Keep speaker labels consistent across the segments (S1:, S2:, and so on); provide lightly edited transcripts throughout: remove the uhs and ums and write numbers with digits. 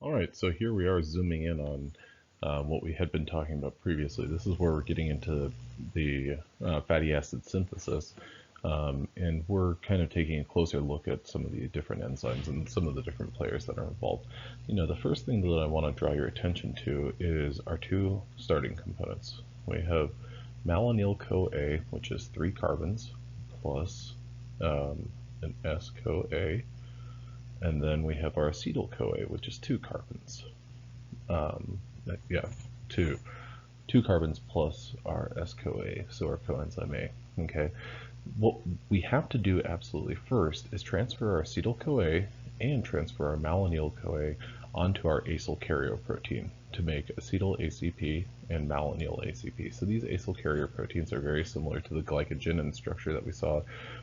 S1: All right, so here we are zooming in on what we had been talking about previously. This is where we're getting into the fatty acid synthesis, and we're kind of taking a closer look at some of the different enzymes and some of the different players that are involved. The first thing that I want to draw your attention to is our two starting components. We have malonyl-CoA, which is 3 carbons, plus an S-CoA, and then we have our acetyl-CoA, which is 2 carbons. Um, yeah, two carbons plus our S-CoA, so our coenzyme A. Okay, what we have to do absolutely first is transfer our acetyl-CoA and transfer our malonyl-CoA onto our acyl carrier protein to make acetyl ACP and malonyl ACP. So these acyl carrier proteins are very similar to the glycogen in structure that we saw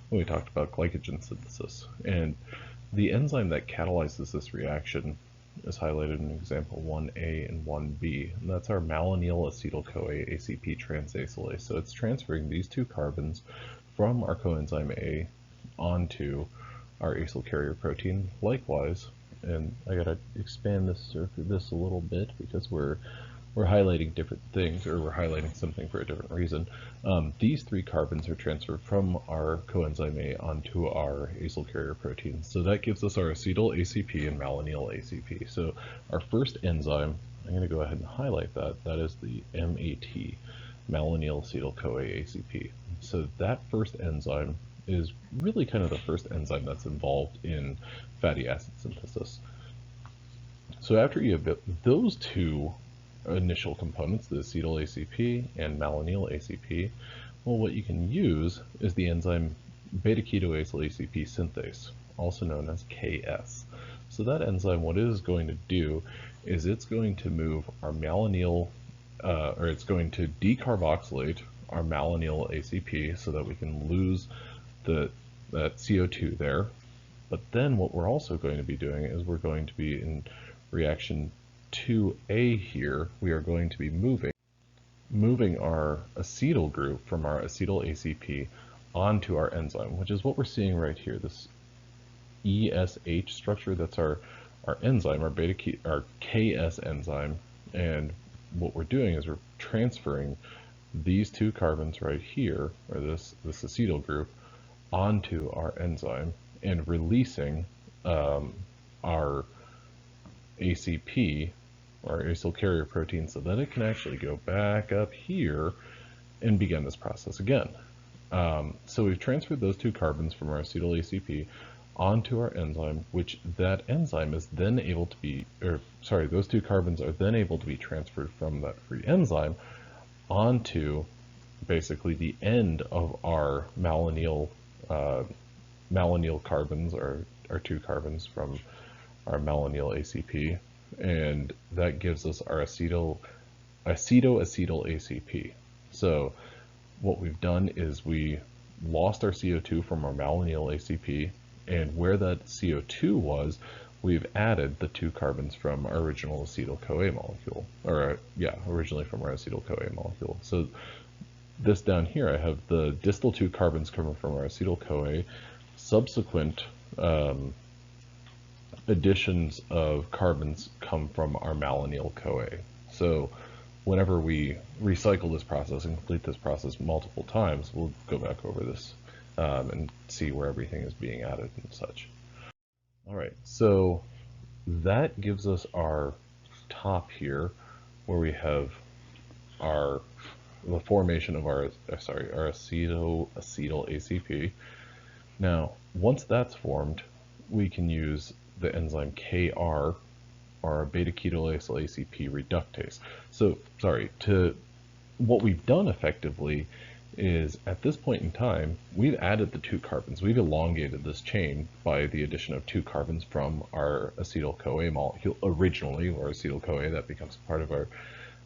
S1: when we talked about glycogen synthesis. And the enzyme that catalyzes this reaction is highlighted in example 1A and 1B, and that's our malonyl acetyl-CoA ACP transacylase. So it's transferring these two carbons from our coenzyme A onto our acyl carrier protein likewise. And I gotta expand this a little bit because we're highlighting different things, or we're highlighting something for a different reason. These 3 carbons are transferred from our coenzyme A onto our acyl carrier protein. So that gives us our acetyl ACP and malonyl ACP. So our first enzyme, I'm going to go ahead and highlight that. That is the MAT, malonyl acetyl-CoA ACP. So that first enzyme is really kind of the first enzyme that's involved in fatty acid synthesis. So after you have those two initial components, the acetyl ACP and malonyl ACP, well, what you can use is the enzyme beta-ketoacyl ACP synthase, also known as KS. So that enzyme, what it is going to do is it's going to move our malonyl, or it's going to decarboxylate our malonyl ACP so that we can lose that CO2 there. But then what we're also going to be doing is we're going to be in reaction 2A here, we are going to be moving our acetyl group from our acetyl ACP onto our enzyme, which is what we're seeing right here, this ESH structure. That's our enzyme, our KS enzyme. And what we're doing is we're transferring these 2 carbons right here, or this acetyl group, onto our enzyme and releasing our ACP, our acyl carrier protein, so that it can actually go back up here and begin this process again. So we've transferred those 2 carbons from our acetyl ACP onto our enzyme, which that enzyme is then able to be, those 2 carbons are then able to be transferred from that free enzyme onto basically the end of our malonyl carbons, or our 2 carbons from our malonyl ACP, and that gives us our acetyl ACP. So what we've done is we lost our CO2 from our malonyl ACP, and where that CO2 was, we've added the 2 carbons from our original acetyl-CoA molecule, or originally from our acetyl-CoA molecule. So this down here, I have the distal 2 carbons coming from our acetyl-CoA, subsequent additions of carbons come from our malonyl-CoA. So whenever we recycle this process and complete this process multiple times, we'll go back over this and see where everything is being added and such. All right, so that gives us our top here, where we have the formation of our acetyl ACP. Now, once that's formed, we can use the enzyme KR, or beta-ketoacyl ACP reductase. So, what we've done effectively is, at this point in time, we've added the 2 carbons. We've elongated this chain by the addition of 2 carbons from our acetyl-CoA molecule originally, or acetyl-CoA, that becomes part of our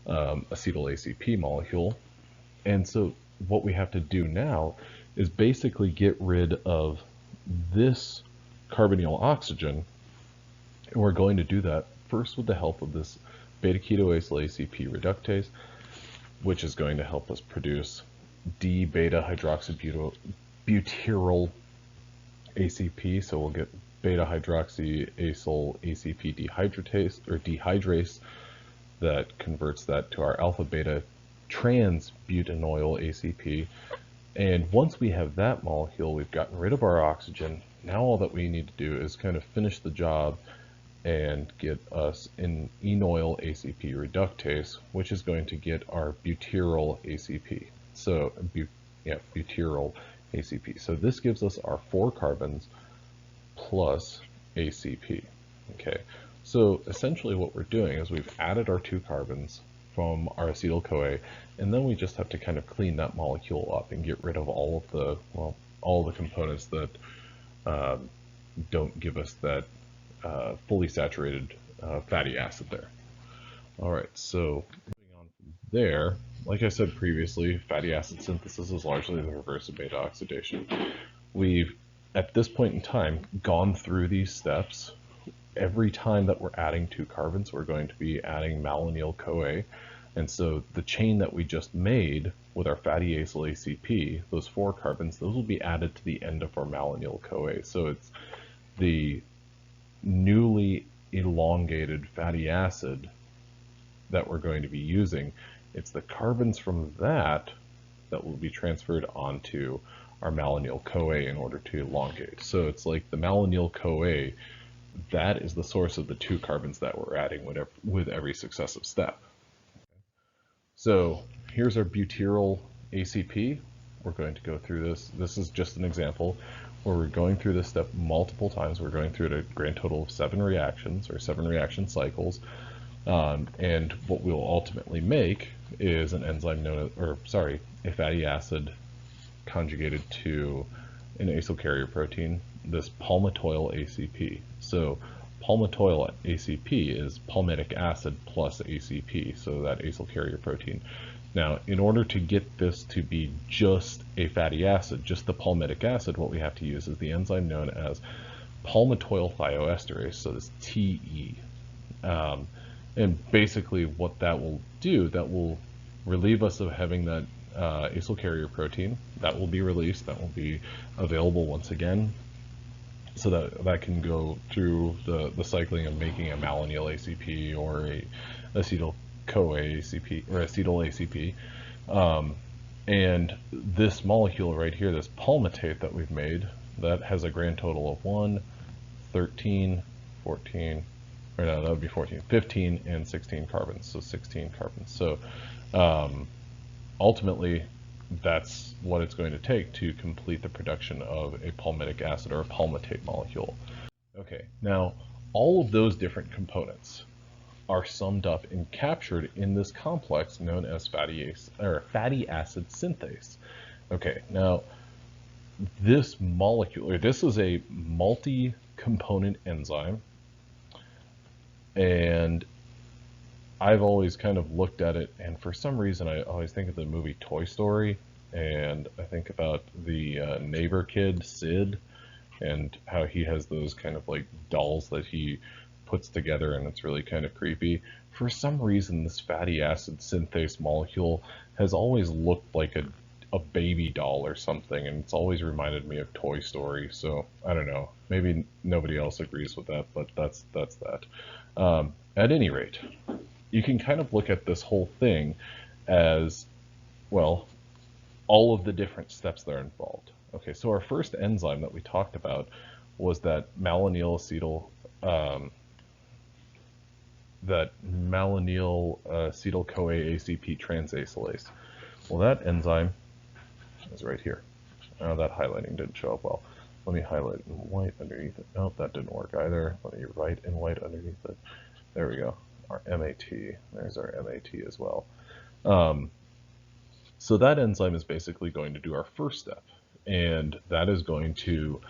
S1: acetyl ACP molecule. And so what we have to do now is basically get rid of this carbonyl oxygen, and we're going to do that first with the help of this beta-ketoacyl ACP reductase, which is going to help us produce D-beta hydroxybutyryl ACP, so we'll get beta-hydroxyacyl ACP dehydratase or dehydrase that converts that to our alpha-beta trans-butanoyl ACP. And once we have that molecule, we've gotten rid of our oxygen. Now all that we need to do is kind of finish the job and get us an enoyl ACP reductase, which is going to get our butyryl ACP. So, butyryl ACP. So this gives us our 4 carbons plus ACP. Okay, so essentially what we're doing is we've added our 2 carbons from our acetyl-CoA, and then we just have to kind of clean that molecule up and get rid of all of the, all the components that don't give us that fully saturated fatty acid there. All right, so moving on from there, like I said previously, fatty acid synthesis is largely the reverse of beta oxidation. We've, at this point in time, gone through these steps. Every time that we're adding 2 carbons, we're going to be adding malonyl-CoA. And so the chain that we just made with our fatty acyl ACP, those 4 carbons, those will be added to the end of our malonyl-CoA. So it's the newly elongated fatty acid that we're going to be using. It's the carbons from that that will be transferred onto our malonyl-CoA in order to elongate. So it's like the malonyl-CoA, that is the source of the 2 carbons that we're adding with every successive step. So here's our butyryl ACP. We're going to go through this. This is just an example where we're going through this step multiple times. We're going through it a grand total of 7 reactions, or 7 reaction cycles. And what we'll ultimately make is an enzyme known as, a fatty acid conjugated to an acyl carrier protein, this palmitoyl ACP. So palmitoyl ACP is palmitic acid plus ACP, so that acyl carrier protein. Now, in order to get this to be just a fatty acid, just the palmitic acid, what we have to use is the enzyme known as palmitoyl thioesterase, so this TE. And basically what that will do, that will relieve us of having that acyl carrier protein. That will be released, that will be available once again, so that can go through the cycling of making a malonyl ACP or a acetyl-CoA ACP or acetyl ACP. And this molecule right here, this palmitate that we've made, that has a grand total of 1, 13, 14, or no, that would be 14, 15, and 16 carbons, so 16 carbons. So ultimately, that's what it's going to take to complete the production of a palmitic acid or a palmitate molecule. Okay, now all of those different components are summed up and captured in this complex known as fatty acid synthase. Okay, now this molecule, or this is a multi-component enzyme, and I've always kind of looked at it, and for some reason I always think of the movie Toy Story, and I think about the neighbor kid, Sid, and how he has those kind of like dolls that he puts together, and it's really kind of creepy. For some reason, this fatty acid synthase molecule has always looked like a baby doll or something, and it's always reminded me of Toy Story, so I don't know. Maybe nobody else agrees with that, but that's that. At any rate, you can kind of look at this whole thing as, well, all of the different steps that are involved. Okay, so our first enzyme that we talked about was that malonyl acetyl-CoA ACP transacylase. Well, that enzyme is right here. That highlighting didn't show up well. Let me highlight in white underneath it. Nope, that didn't work either. Let me write in white underneath it. There we go. Our MAT. There's our MAT as well. So that enzyme is basically going to do our first step, and that is going to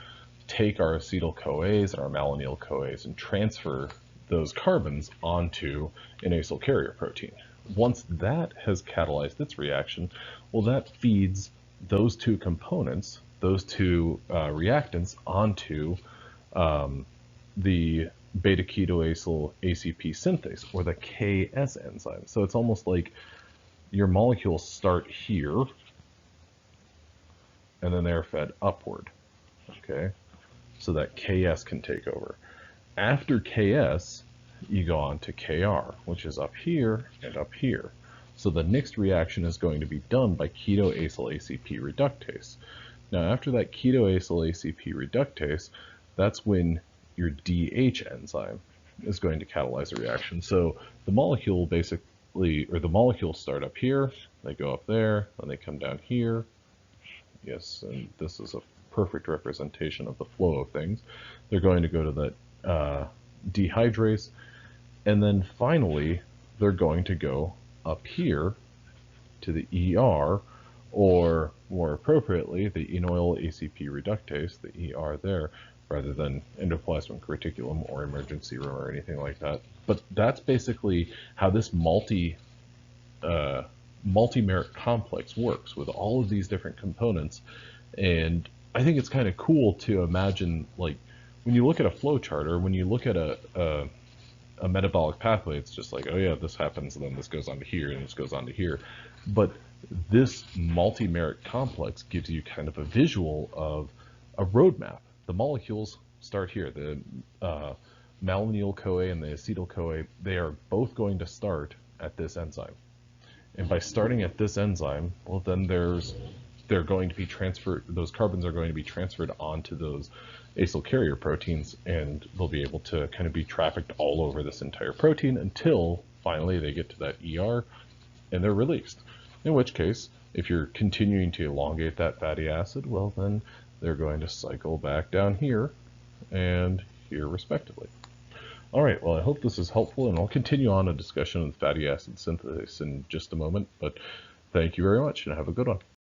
S1: take our acetyl-CoAs and our malonyl-CoAs and transfer those carbons onto an acyl carrier protein. Once that has catalyzed its reaction, well, that feeds those 2 components, those 2 reactants onto the beta-ketoacyl ACP synthase, or the KS enzyme. So it's almost like your molecules start here, and then they're fed upward. Okay, so that Ks can take over. After Ks, you go on to Kr, which is up here and up here. So the next reaction is going to be done by ketoacyl ACP reductase. Now after that ketoacyl ACP reductase, that's when your DH enzyme is going to catalyze a reaction. So the molecule basically, or the molecules start up here, they go up there, and they come down here. Yes, and this is a perfect representation of the flow of things. They're going to go to that dehydrase, and then finally they're going to go up here to the ER, or more appropriately, the enoyl ACP reductase, the ER there, rather than endoplasmic reticulum or emergency room or anything like that. But that's basically how this multi-merit complex works with all of these different components. And I think it's kind of cool to imagine, like, when you look at a flow chart or when you look at a metabolic pathway, it's just like, oh yeah, this happens, and then this goes on to here, and this goes on to here. But this multi-merit complex gives you kind of a visual of a roadmap. The molecules start here. The malonyl-CoA and the acetyl-CoA, they are both going to start at this enzyme. And by starting at this enzyme, well, then they're going to be transferred, those carbons are going to be transferred onto those acyl carrier proteins, and they'll be able to kind of be trafficked all over this entire protein until finally they get to that ER and they're released. In which case, if you're continuing to elongate that fatty acid, well, then they're going to cycle back down here and here respectively. All right, well, I hope this is helpful, and I'll continue on a discussion of fatty acid synthesis in just a moment, but thank you very much and have a good one.